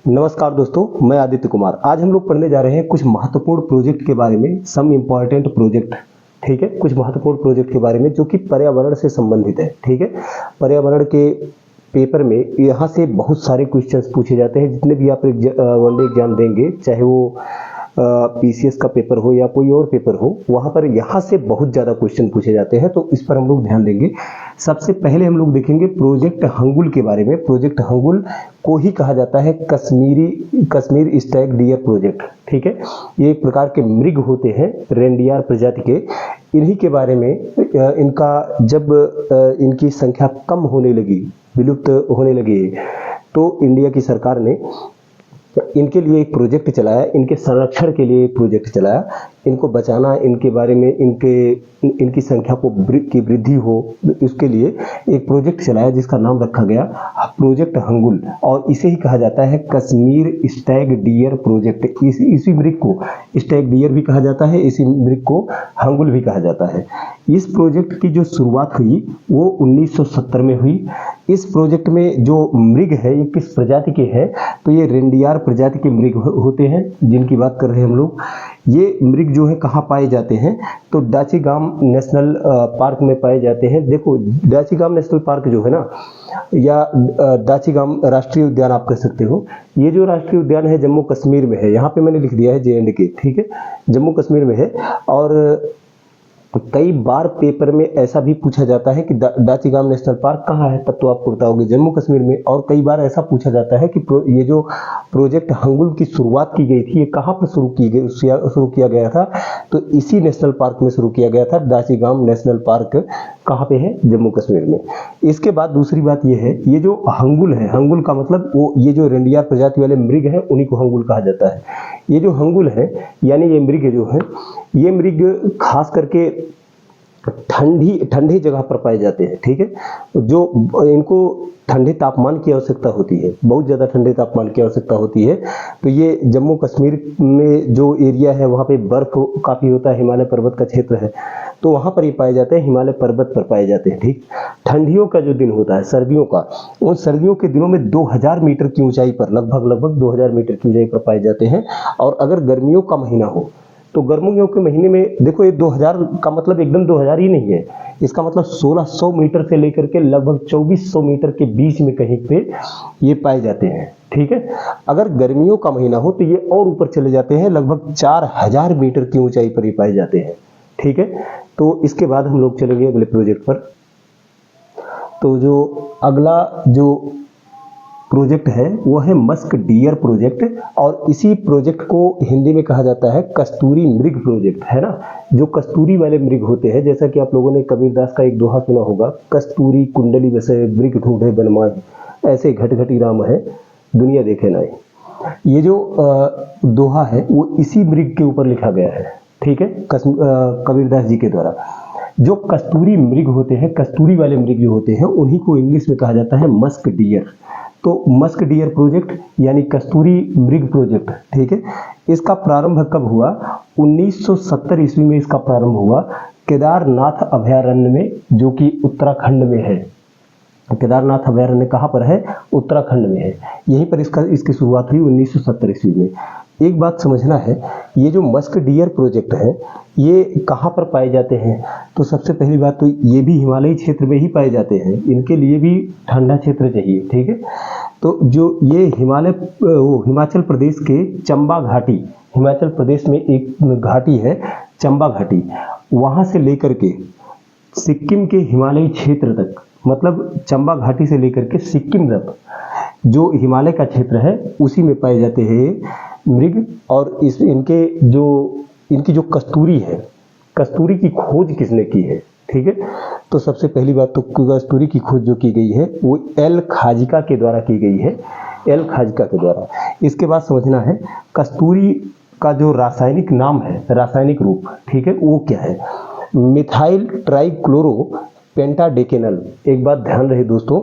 नमस्कार दोस्तों, मैं आदित्य कुमार। आज हम लोग पढ़ने जा रहे हैं कुछ महत्वपूर्ण प्रोजेक्ट के बारे में, सम इम्पॉर्टेंट प्रोजेक्ट। ठीक है, कुछ महत्वपूर्ण प्रोजेक्ट के बारे में जो कि पर्यावरण से संबंधित है। ठीक है, पर्यावरण के पेपर में यहाँ से बहुत सारे क्वेश्चंस पूछे जाते हैं। जितने भी आप वनडे एग्जाम देंगे, चाहे वो पीसीएस का पेपर हो या कोई और पेपर हो, वहाँ पर यहाँ से बहुत ज़्यादा क्वेश्चन पूछे जाते हैं, तो इस पर हम लोग ध्यान देंगे। सबसे पहले हम लोग देखेंगे प्रोजेक्ट हंगुल के बारे में। प्रोजेक्ट हंगुल को ही कहा जाता है कश्मीर स्टैग डियर प्रोजेक्ट। ठीक है, ये एक प्रकार के मृग होते हैं, रेंडियर प्रजाति के। इन्हीं के बारे में इनका जब इनकी संख्या कम होने लगी, विलुप्त होने लगी, तो इंडिया की सरकार ने इनके लिए एक प्रोजेक्ट चलाया, इनके संरक्षण के लिए एक प्रोजेक्ट चलाया। इनको बचाना, इनके बारे में इनकी संख्या को की वृद्धि हो, इसके लिए एक प्रोजेक्ट चलाया जिसका नाम रखा गया प्रोजेक्ट हंगुल, और इसे ही कहा जाता है कश्मीर स्टैग डियर प्रोजेक्ट। इसी मृग को स्टैग डियर भी कहा जाता है, इसी मृग को हंगुल भी कहा जाता है। इस प्रोजेक्ट की जो शुरुआत हुई वो 1970 में हुई। इस प्रोजेक्ट में जो मृग है ये किस प्रजाति के हैं, तो ये रेंडियर प्रजाति के मृग होते हैं जिनकी बात कर रहे हैं हम लोग। ये मृग जो है कहाँ पाए जाते हैं, तो डाचीगाम नेशनल पार्क में पाए जाते हैं। देखो, डाचीगाम नेशनल पार्क जो है ना, या डाचीगाम राष्ट्रीय उद्यान आप कह सकते हो, ये जो राष्ट्रीय उद्यान है जम्मू कश्मीर में है। यहाँ पे मैंने लिख दिया है JNK। ठीक है, जम्मू कश्मीर में है। और कई बार पेपर में ऐसा भी पूछा जाता है कि डाचीगाम नेशनल पार्क कहाँ है, तब तो आपको बताओगे जम्मू कश्मीर में। और कई बार ऐसा पूछा जाता है कि ये जो प्रोजेक्ट हंगुल की शुरुआत की गई थी, ये कहाँ पर शुरू किया गया था, तो इसी नेशनल पार्क में शुरू किया गया था। डाचीगाम नेशनल पार्क कहाँ पे है, जम्मू कश्मीर में। इसके बाद दूसरी बात ये है, ये जो हंगुल है, हंगुल का मतलब वो ये जो रेंडियर प्रजाति वाले मृग हैं उन्हीं को हंगुल कहा जाता है। ये जो हंगुल है यानी ये मृग जो है, ये मृग खास करके ठंडी जगह पर पाए जाते हैं। ठीक है, जो इनको ठंडे तापमान की आवश्यकता होती है, बहुत ज़्यादा ठंडे तापमान की आवश्यकता होती है। तो ये जम्मू कश्मीर में जो एरिया है वहाँ पे बर्फ काफ़ी होता है, हिमालय पर्वत का क्षेत्र है, तो वहाँ पर ये पाए जाते हैं, हिमालय पर्वत पर पाए जाते हैं। ठीक, ठंडियों का जो दिन होता है, सर्दियों का, उन सर्दियों के दिनों में 2000 मीटर की ऊंचाई पर, लगभग 2000 मीटर की ऊंचाई पर पाए जाते हैं। और अगर गर्मियों का महीना हो तो गर्मियों के महीने में देखो, ये 2000 का मतलब एकदम 2000 ही नहीं है, इसका मतलब 1600 मीटर से लेकर के लगभग 2400 मीटर के बीच में कहीं पे ये पाए जाते हैं। ठीक है, अगर गर्मियों का महीना हो तो ये और ऊपर चले जाते हैं, लगभग 4000 मीटर की ऊंचाई पर ये पाए जाते हैं। ठीक है, तो इसके बाद हम लोग चलेंगे अगले प्रोजेक्ट पर। तो जो अगला जो प्रोजेक्ट है वो है मस्क डियर प्रोजेक्ट, और इसी प्रोजेक्ट को हिंदी में कहा जाता है कस्तूरी मृग प्रोजेक्ट, है ना। जो कस्तूरी वाले मृग होते हैं, जैसा कि आप लोगों ने कबीरदास का एक दोहा सुना होगा, कस्तूरी कुंडली बसे मृग ढूंढे बनमाए, ऐसे घटघटी राम है दुनिया देखे नाई। ये जो दोहा है वो इसी मृग के ऊपर लिखा गया है। ठीक है, कबीरदास जी के द्वारा। जो कस्तूरी मृग होते हैं, कस्तूरी वाले मृग जो होते हैं, उन्हीं को इंग्लिश में कहा जाता है मस्क डियर। तो मस्क डियर प्रोजेक्ट यानी कस्तूरी मृग प्रोजेक्ट। ठीक है, इसका प्रारंभ कब हुआ, 1970 ईस्वी में इसका प्रारंभ हुआ, केदारनाथ अभयारण्य में, जो कि उत्तराखंड में है। केदारनाथ अभयारण्य कहाँ पर है, उत्तराखंड में है। यहीं पर इसकी शुरुआत हुई 1970 ईस्वी में। एक बात समझना है, ये जो मस्क डियर प्रोजेक्ट है ये कहाँ पर पाए जाते हैं, तो सबसे पहली बात तो ये भी हिमालयी क्षेत्र में ही पाए जाते हैं, इनके लिए भी ठंडा क्षेत्र चाहिए। ठीक है, तो जो ये हिमाचल प्रदेश के चंबा घाटी, हिमाचल प्रदेश में एक घाटी है चंबा घाटी, वहाँ से लेकर के सिक्किम के हिमालयी क्षेत्र तक, मतलब चंबा घाटी से लेकर के सिक्किम तक जो हिमालय का क्षेत्र है उसी में पाए जाते हैं मृग। और इनकी जो कस्तूरी है, कस्तूरी की खोज किसने की है। ठीक है, तो सबसे पहली बात तो कस्तूरी की खोज जो की गई है वो एल खाजिका के द्वारा की गई है, एल खाजिका के द्वारा। इसके बाद समझना है कस्तूरी का जो रासायनिक नाम है, रासायनिक रूप, ठीक है, वो क्या है, मिथाइल ट्राइक्लोरो पेंटाडेकेनल। एक बात ध्यान रहे दोस्तों,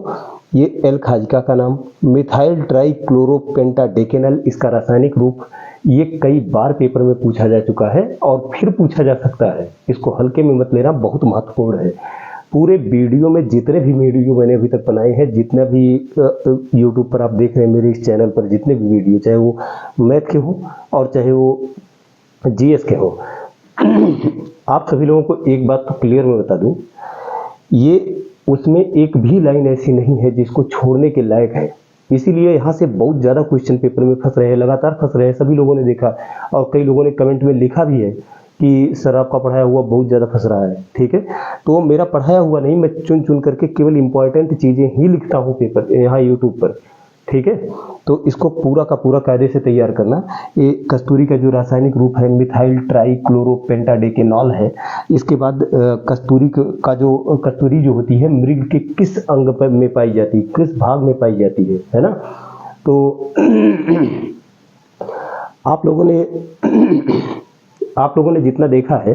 ये एल खाजिका का नाम, मिथाइल ट्राइक्लोरो पेंटाडेकेनल इसका रासायनिक रूप। ये कई बार पेपर में पूछा जा चुका है और फिर पूछा जा सकता है, इसको हल्के में मत लेना, बहुत महत्वपूर्ण है। पूरे वीडियो में जितने भी वीडियो मैंने अभी तक बनाए हैं, जितना भी यूट्यूब पर आप देख रहे हैं मेरे इस चैनल पर जितने भी वीडियो, चाहे वो मैथ के हो और चाहे वो जीएस के हो, आप सभी लोगों को एक बात तो क्लियर मैं बता दूं, ये उसमें एक भी लाइन ऐसी नहीं है जिसको छोड़ने के लायक है। इसीलिए यहाँ से बहुत ज़्यादा क्वेश्चन पेपर में फंस रहे हैं, लगातार फंस रहे हैं, सभी लोगों ने देखा और कई लोगों ने कमेंट में लिखा भी है कि सर आपका पढ़ाया हुआ बहुत ज़्यादा फंस रहा है। ठीक है, तो मेरा पढ़ाया हुआ नहीं, मैं चुन चुन करके केवल इंपॉर्टेंट चीज़ें ही लिखता हूँ पेपर यहाँ यूट्यूब पर। ठीक है, तो इसको पूरा का पूरा कायदे से तैयार करना। ये कस्तूरी का जो रासायनिक रूप है मिथाइल ट्राइक्लोरोपेंटाडेकेनॉल है। इसके बाद कस्तूरी जो होती है मृग के किस अंग पर में पाई जाती है, किस भाग में पाई जाती है ना। तो आप लोगों ने जितना देखा है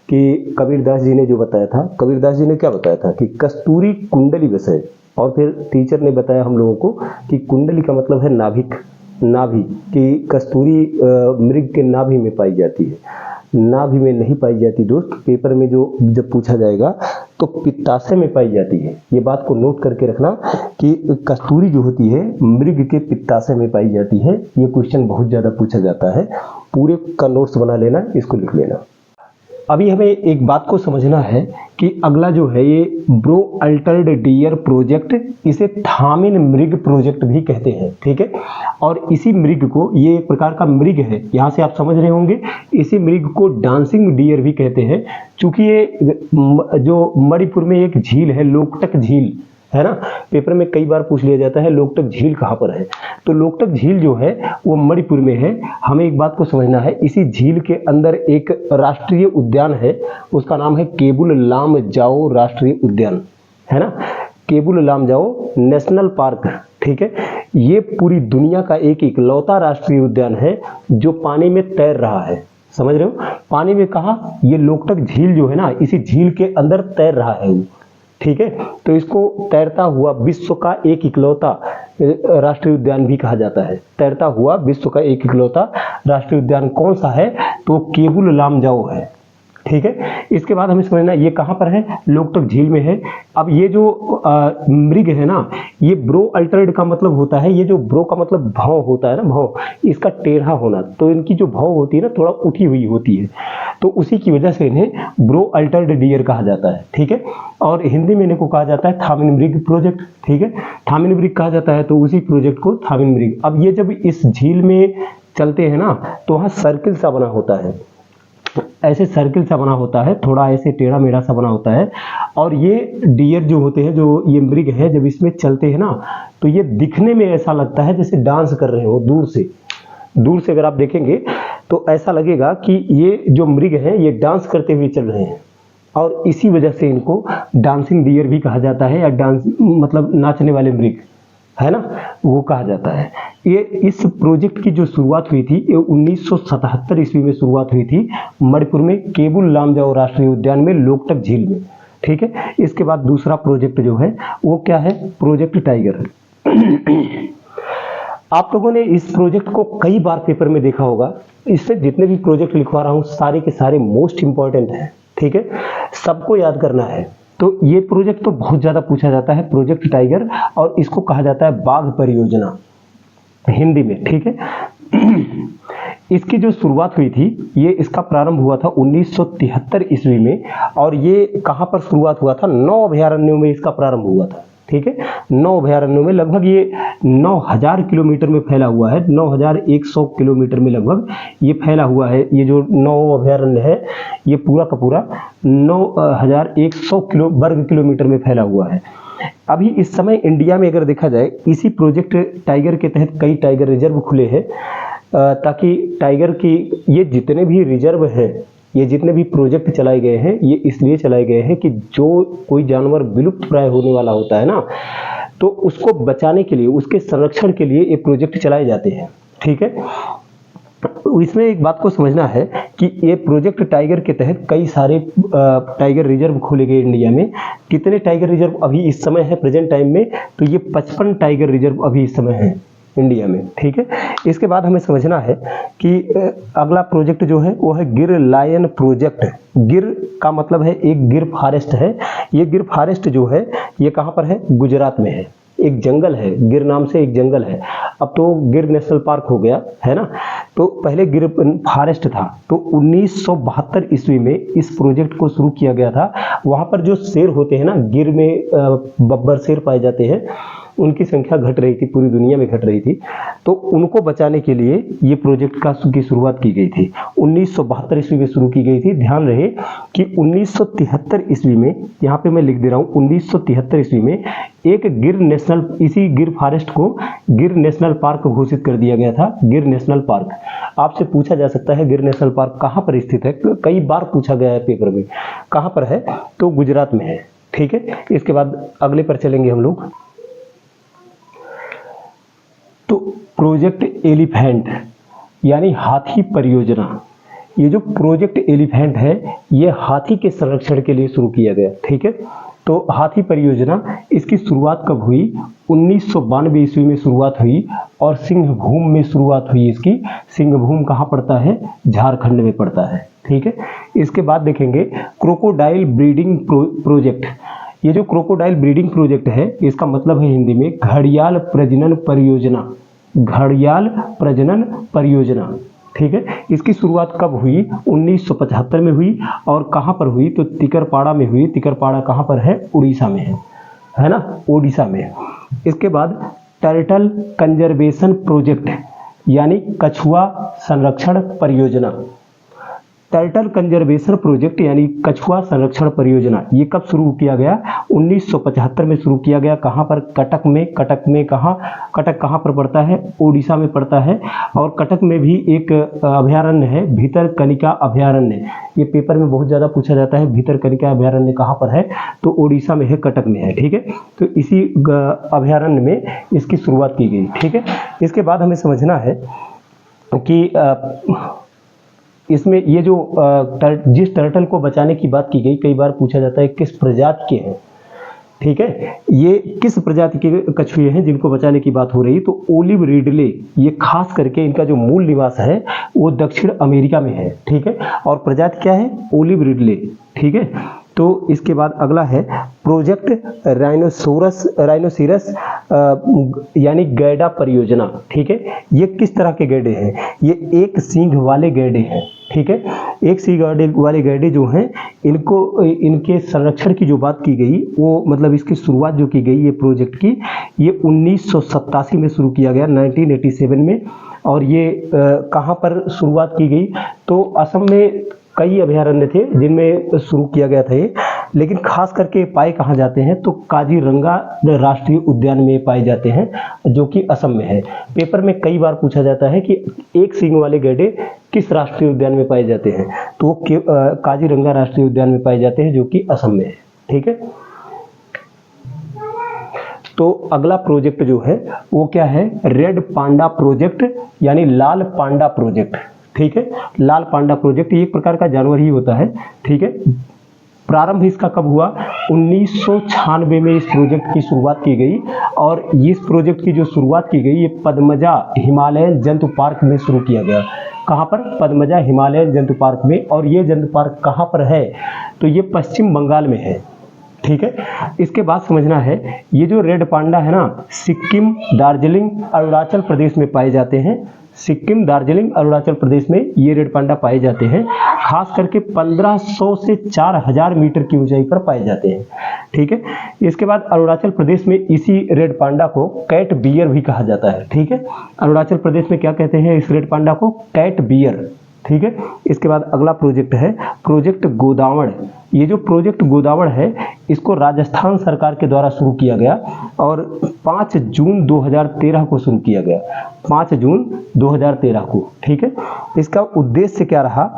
कि कबीरदास जी ने जो बताया था, कबीरदास जी ने क्या बताया था कि कस्तूरी कुंडली वसै, और फिर टीचर ने बताया हम लोगों को कि कुंडली का मतलब है नाभिक, नाभि, कि कस्तूरी मृग के नाभि में पाई जाती है, नाभि में नहीं पाई जाती दोस्त। पेपर में जो जब पूछा जाएगा तो पित्ताशय में पाई जाती है। ये बात को नोट करके रखना कि कस्तूरी जो होती है मृग के पित्ताशय में पाई जाती है। ये क्वेश्चन बहुत ज़्यादा पूछा जाता है, पूरे का नोट्स बना लेना, इसको लिख लेना। अभी हमें एक बात को समझना है कि अगला जो है ये ब्रो अल्टर्ड डियर प्रोजेक्ट, इसे थामिन मृग प्रोजेक्ट भी कहते हैं। ठीक है, और इसी मृग को, ये एक प्रकार का मृग है, यहाँ से आप समझ रहे होंगे, इसी मृग को डांसिंग डियर भी कहते हैं। चूंकि ये जो मणिपुर में एक झील है, लोकटक झील है ना, पेपर में कई बार पूछ लिया जाता है लोकटक झील कहाँ पर है, तो लोकटक झील जो है वो मणिपुर में है। हमें एक बात को समझना है, इसी झील के अंदर एक राष्ट्रीय उद्यान है, उसका नाम है केबुल लामजाओ राष्ट्रीय उद्यान, है ना, केबुल लामजाओ नेशनल पार्क। ठीक है, ये पूरी दुनिया का एक इकलौता राष्ट्रीय उद्यान है जो पानी में तैर रहा है। समझ रहे हो, पानी में कहा, ये लोकटक झील जो है ना, इसी झील के अंदर तैर रहा है वो। ठीक है, तो इसको तैरता हुआ विश्व का एक इकलौता राष्ट्रीय उद्यान भी कहा जाता है। तैरता हुआ विश्व का एक इकलौता राष्ट्रीय उद्यान कौन सा है, तो केबुल लामजाओ है। ठीक है, इसके बाद हमें समझना ये कहाँ पर है, लोकटक झील में है। अब ये जो मृग है ना, ये ब्रो अल्टर्ड का मतलब होता है, ये जो ब्रो का मतलब भौं होता है ना, भौं, इसका टेढ़ा होना, तो इनकी जो भौं होती है ना थोड़ा उठी हुई होती है, तो उसी की वजह से इन्हें ब्रो अल्टर्ड डियर कहा जाता है। ठीक है, और हिंदी में इनको कहा जाता है थामिन मृग प्रोजेक्ट। ठीक है, थामिन मृग कहा जाता है, तो उसी प्रोजेक्ट को थामिन मृग। अब ये जब इस झील में चलते हैं ना, तो वहाँ सर्किल सा बना होता है, ऐसे सर्किल सा बना होता है, थोड़ा ऐसे टेढ़ा मेढ़ा सा बना होता है। और ये डियर जो होते हैं, जो ये मृग है, जब इसमें चलते हैं ना, तो ये दिखने में ऐसा लगता है जैसे डांस कर रहे हो। दूर से अगर आप देखेंगे तो ऐसा लगेगा कि ये जो मृग है ये डांस करते हुए चल रहे हैं, और इसी वजह से इनको डांसिंग डियर भी कहा जाता है, या डांस मतलब नाचने वाले मृग, है ना, वो कहा जाता है। ये इस प्रोजेक्ट की जो शुरुआत हुई थी, ये 1977 ईस्वी में शुरुआत हुई थी मणिपुर में केबुल लामजाओ राष्ट्रीय उद्यान में, लोकटक झील में। ठीक है, इसके बाद दूसरा प्रोजेक्ट जो है वो क्या है, प्रोजेक्ट टाइगर। आप लोगों ने इस प्रोजेक्ट को कई बार पेपर में देखा होगा। इससे जितने भी प्रोजेक्ट लिखवा रहा हूँ सारे के सारे मोस्ट इंपॉर्टेंट हैं। ठीक है, सबको याद करना है। तो ये प्रोजेक्ट तो बहुत ज्यादा पूछा जाता है, प्रोजेक्ट टाइगर, और इसको कहा जाता है बाघ परियोजना हिंदी में। ठीक है, इसकी जो शुरुआत हुई थी, ये इसका प्रारंभ हुआ था 1973 ईस्वी में, और ये कहाँ पर शुरुआत हुआ था, 9 अभयारण्यों में इसका प्रारंभ हुआ था। ठीक है, 9 अभयारण्यों में, लगभग ये 9000 किलोमीटर में फैला हुआ है, 9100 किलोमीटर में लगभग ये फैला हुआ है। ये जो 9 अभयारण्य है ये पूरा का पूरा 9100 वर्ग किलोमीटर में फैला हुआ है। अभी इस समय इंडिया में अगर देखा जाए, इसी प्रोजेक्ट टाइगर के तहत कई टाइगर रिजर्व खुले हैं, ताकि टाइगर की ये जितने भी रिजर्व है, ये जितने भी प्रोजेक्ट चलाए गए हैं, ये इसलिए चलाए गए हैं कि जो कोई जानवर विलुप्त प्राय होने वाला होता है ना, तो उसको बचाने के लिए, उसके संरक्षण के लिए ये प्रोजेक्ट चलाए जाते हैं। ठीक है, इसमें एक बात को समझना है कि ये प्रोजेक्ट टाइगर के तहत कई सारे टाइगर रिजर्व खोले गए इंडिया में। कितने टाइगर रिजर्व अभी इस समय है प्रेजेंट टाइम में, तो ये 55 टाइगर रिजर्व अभी इस समय है इंडिया में। ठीक है, इसके बाद हमें समझना है कि अगला प्रोजेक्ट जो है वो है गिर लायन प्रोजेक्ट। गिर का मतलब है एक गिर फॉरेस्ट है, ये गिर फॉरेस्ट जो है ये कहाँ पर है, गुजरात में है। एक जंगल है, गिर नाम से एक जंगल है, अब तो गिर नेशनल पार्क हो गया है ना। तो पहले गिर फॉरेस्ट था। तो 1972 ईस्वी में इस प्रोजेक्ट को शुरू किया गया था। वहां पर जो शेर होते हैं ना, गिर में बब्बर शेर पाए जाते हैं, उनकी संख्या घट रही थी, पूरी दुनिया में घट रही थी। तो उनको बचाने के लिए ये प्रोजेक्ट की शुरुआत की गई थी। 1972 ईस्वी में शुरू की गई थी। ध्यान रहे कि 1973 ईस्वी में, यहाँ पे मैं लिख दे रहा हूँ, 1973 ईस्वी में एक गिर नेशनल, इसी गिर फॉरेस्ट को गिर नेशनल पार्क घोषित कर दिया गया था। गिर नेशनल पार्क। आपसे पूछा जा सकता है गिर नेशनल पार्क कहाँ पर स्थित है, कई बार पूछा गया है पेपर में, कहाँ पर है, तो गुजरात में है। ठीक है, इसके बाद अगले पर चलेंगे हम लोग। तो प्रोजेक्ट एलिफेंट यानी हाथी परियोजना, ये जो प्रोजेक्ट एलिफेंट है ये हाथी के संरक्षण के लिए शुरू किया गया। ठीक है, तो हाथी परियोजना, इसकी शुरुआत कब हुई, 1992 ईस्वी में शुरुआत हुई और सिंहभूम में शुरुआत हुई इसकी। सिंहभूम कहाँ पड़ता है, झारखंड में पड़ता है। ठीक है, इसके बाद देखेंगे क्रोकोडाइल ब्रीडिंग प्रोजेक्ट। ये जो क्रोकोडाइल ब्रीडिंग प्रोजेक्ट है, इसका मतलब है हिंदी में घड़ियाल प्रजनन परियोजना। घड़ियाल प्रजनन परियोजना। ठीक है, इसकी शुरुआत कब हुई, 1975 में हुई। और कहाँ पर हुई, तो तिकरपाड़ा में हुई। तिकरपाड़ा कहाँ पर है, उड़ीसा में है ना, उड़ीसा में। इसके बाद टर्टल कंजर्वेशन प्रोजेक्ट यानी कछुआ संरक्षण परियोजना। टर्टल कंजर्वेशन प्रोजेक्ट यानी कछुआ संरक्षण परियोजना, ये कब शुरू किया गया, 1975 में शुरू किया गया। कहाँ पर, कटक में। कटक में कहाँ, कटक कहाँ पर पड़ता है, उड़ीसा में पड़ता है। और कटक में भी एक अभयारण्य है, भितरकनिका अभयारण्य। ये पेपर में बहुत ज़्यादा पूछा जाता है, भितरकनिका अभयारण्य कहाँ पर है, तो उड़ीसा में है, कटक में है। ठीक है, तो इसी अभयारण्य में इसकी शुरुआत की गई। ठीक है, इसके बाद हमें समझना है कि इसमें ये जो जिस टर्टल को बचाने की बात की गई, कई बार पूछा जाता है किस प्रजाति के हैं। ठीक है, ये किस प्रजाति के कछुए हैं जिनको बचाने की बात हो रही, तो ओलिव रिडले, ये खास करके इनका जो मूल निवास है वो दक्षिण अमेरिका में है। ठीक है, और प्रजाति क्या है, ओलिव रिडले। ठीक है, तो इसके बाद अगला है प्रोजेक्ट राइनोसिरस यानी गैंडा परियोजना। ठीक है, ये किस तरह के गैंडे हैं, ये एक सींग वाले गैंडे हैं। ठीक है, एक सींग वाले गैंडे जो हैं, इनको, इनके संरक्षण की जो बात की गई, वो मतलब इसकी शुरुआत जो की गई ये प्रोजेक्ट की, ये 1987 में शुरू किया गया, 1987 में। और ये कहाँ पर शुरुआत की गई, तो असम में कई अभयारण्य थे जिनमें शुरू किया गया था ये, लेकिन खास करके पाए कहाँ जाते हैं, तो काजीरंगा राष्ट्रीय उद्यान में पाए जाते हैं, जो कि असम में है। पेपर में कई बार पूछा जाता है कि एक सींग वाले गैंडे किस राष्ट्रीय उद्यान में पाए जाते हैं, तो काजीरंगा राष्ट्रीय उद्यान में पाए जाते हैं, जो कि असम में है। ठीक है, तो अगला प्रोजेक्ट जो है वो क्या है, रेड पांडा प्रोजेक्ट यानी लाल पांडा प्रोजेक्ट। ठीक है, लाल पांडा प्रोजेक्ट ये एक प्रकार का जानवर ही होता है। ठीक है, प्रारंभ इसका कब हुआ, 1996 में इस प्रोजेक्ट की शुरुआत की गई। और इस प्रोजेक्ट की जो शुरुआत की गई, ये पद्मजा हिमालयन जंतु पार्क में शुरू किया गया। कहाँ पर, पद्मजा हिमालयन जंतु पार्क में। और ये जंतु पार्क कहाँ पर है, तो ये पश्चिम बंगाल में है। ठीक है, इसके बाद समझना है, ये जो रेड पांडा है ना, सिक्किम, दार्जिलिंग, अरुणाचल प्रदेश में पाए जाते हैं। सिक्किम, दार्जिलिंग, अरुणाचल प्रदेश में ये रेड पांडा पाए जाते हैं। खास करके 1500 से 4000 मीटर की ऊंचाई पर पाए जाते हैं। ठीक है, इसके बाद अरुणाचल प्रदेश में इसी रेड पांडा को कैट बियर भी कहा जाता है। ठीक है, अरुणाचल प्रदेश में क्या कहते हैं इस रेड पांडा को, कैट बियर। ठीक है, इसके बाद अगला प्रोजेक्ट है प्रोजेक्ट गोदावड़। ये जो प्रोजेक्ट गोदावड़ है, इसको राजस्थान सरकार के द्वारा शुरू किया गया और 5 जून 2013 को शुरू किया गया, 5 जून 2013 को। ठीक है, इसका उद्देश्य क्या रहा,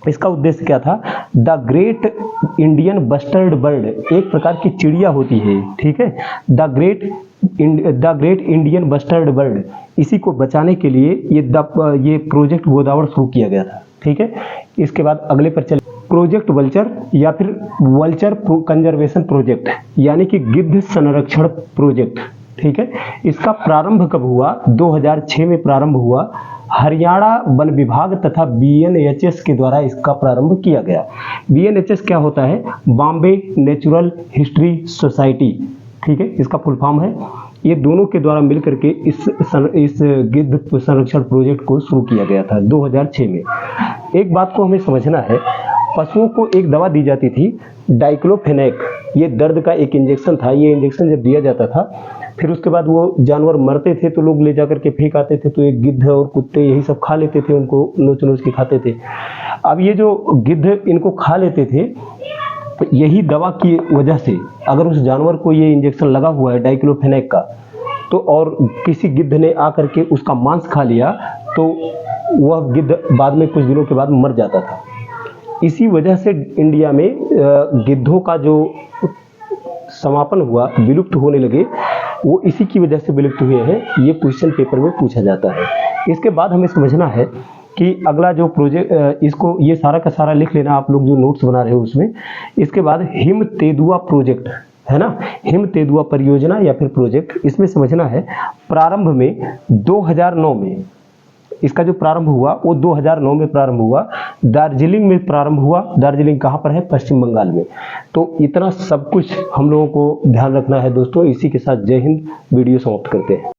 इसका उद्देश्य क्या था, the great Indian bustard bird, एक प्रकार की चिड़िया होती है। ठीक है, the great Indian bustard bird, इसी को बचाने के लिए ये प्रोजेक्ट गोदावड़ शुरू किया गया था। ठीक है, इसके बाद अगले पर चले, प्रोजेक्ट वल्चर या फिर वल्चर कंजर्वेशन प्रोजेक्ट यानी कि गिद्ध संरक्षण प्रोजेक्ट। ठीक है। इसका प्रारंभ कब हुआ? 2006 में प्रारंभ हुआ। हरियाणा वन विभाग तथा BNHS के द्वारा इसका प्रारंभ किया गया। BNHS क्या होता है? बॉम्बे नेचुरल हिस्ट्री सोसाइटी, ठीक है, इसका फुल फॉर्म है। ये दोनों के द्वारा मिलकर के इस गिद्ध संरक्षण प्रोजेक्ट को शुरू किया गया था 2006 में। एक बात को हमें समझना है, पशुओं को एक दवा दी जाती थी डाइक्लोफेनेक, ये दर्द का एक इंजेक्शन था। ये इंजेक्शन जब दिया जाता था, फिर उसके बाद वो जानवर मरते थे तो लोग ले जाकर के फेंक आते थे, तो एक गिद्ध और कुत्ते यही सब खा लेते थे, उनको नोच नोच के खाते थे। अब ये जो गिद्ध इनको खा लेते थे, तो यही दवा की वजह से अगर उस जानवर को ये इंजेक्शन लगा हुआ है डाइक्लोफेनेक का, तो और किसी गिद्ध ने आकर के उसका मांस खा लिया, तो वह गिद्ध बाद में कुछ दिनों के बाद मर जाता था। इसी वजह से इंडिया में गिद्धों का जो समापन हुआ, विलुप्त होने लगे, वो इसी की वजह से विलुप्त हुए हैं। ये क्वेश्चन पेपर में पूछा जाता है। इसके बाद हमें समझना है कि अगला जो प्रोजेक्ट, इसको ये सारा का सारा लिख लेना आप लोग जो नोट्स बना रहे हो उसमें। इसके बाद हिम तेंदुआ प्रोजेक्ट है ना, हिम तेंदुआ परियोजना या फिर प्रोजेक्ट, इसमें समझना है प्रारंभ में 2009 में इसका जो प्रारंभ हुआ वो 2009 में प्रारंभ हुआ। दार्जिलिंग में प्रारंभ हुआ। दार्जिलिंग कहाँ पर है? पश्चिम बंगाल में। तो इतना सब कुछ हम लोगों को ध्यान रखना है दोस्तों। इसी के साथ जय हिंद, वीडियो समाप्त करते हैं।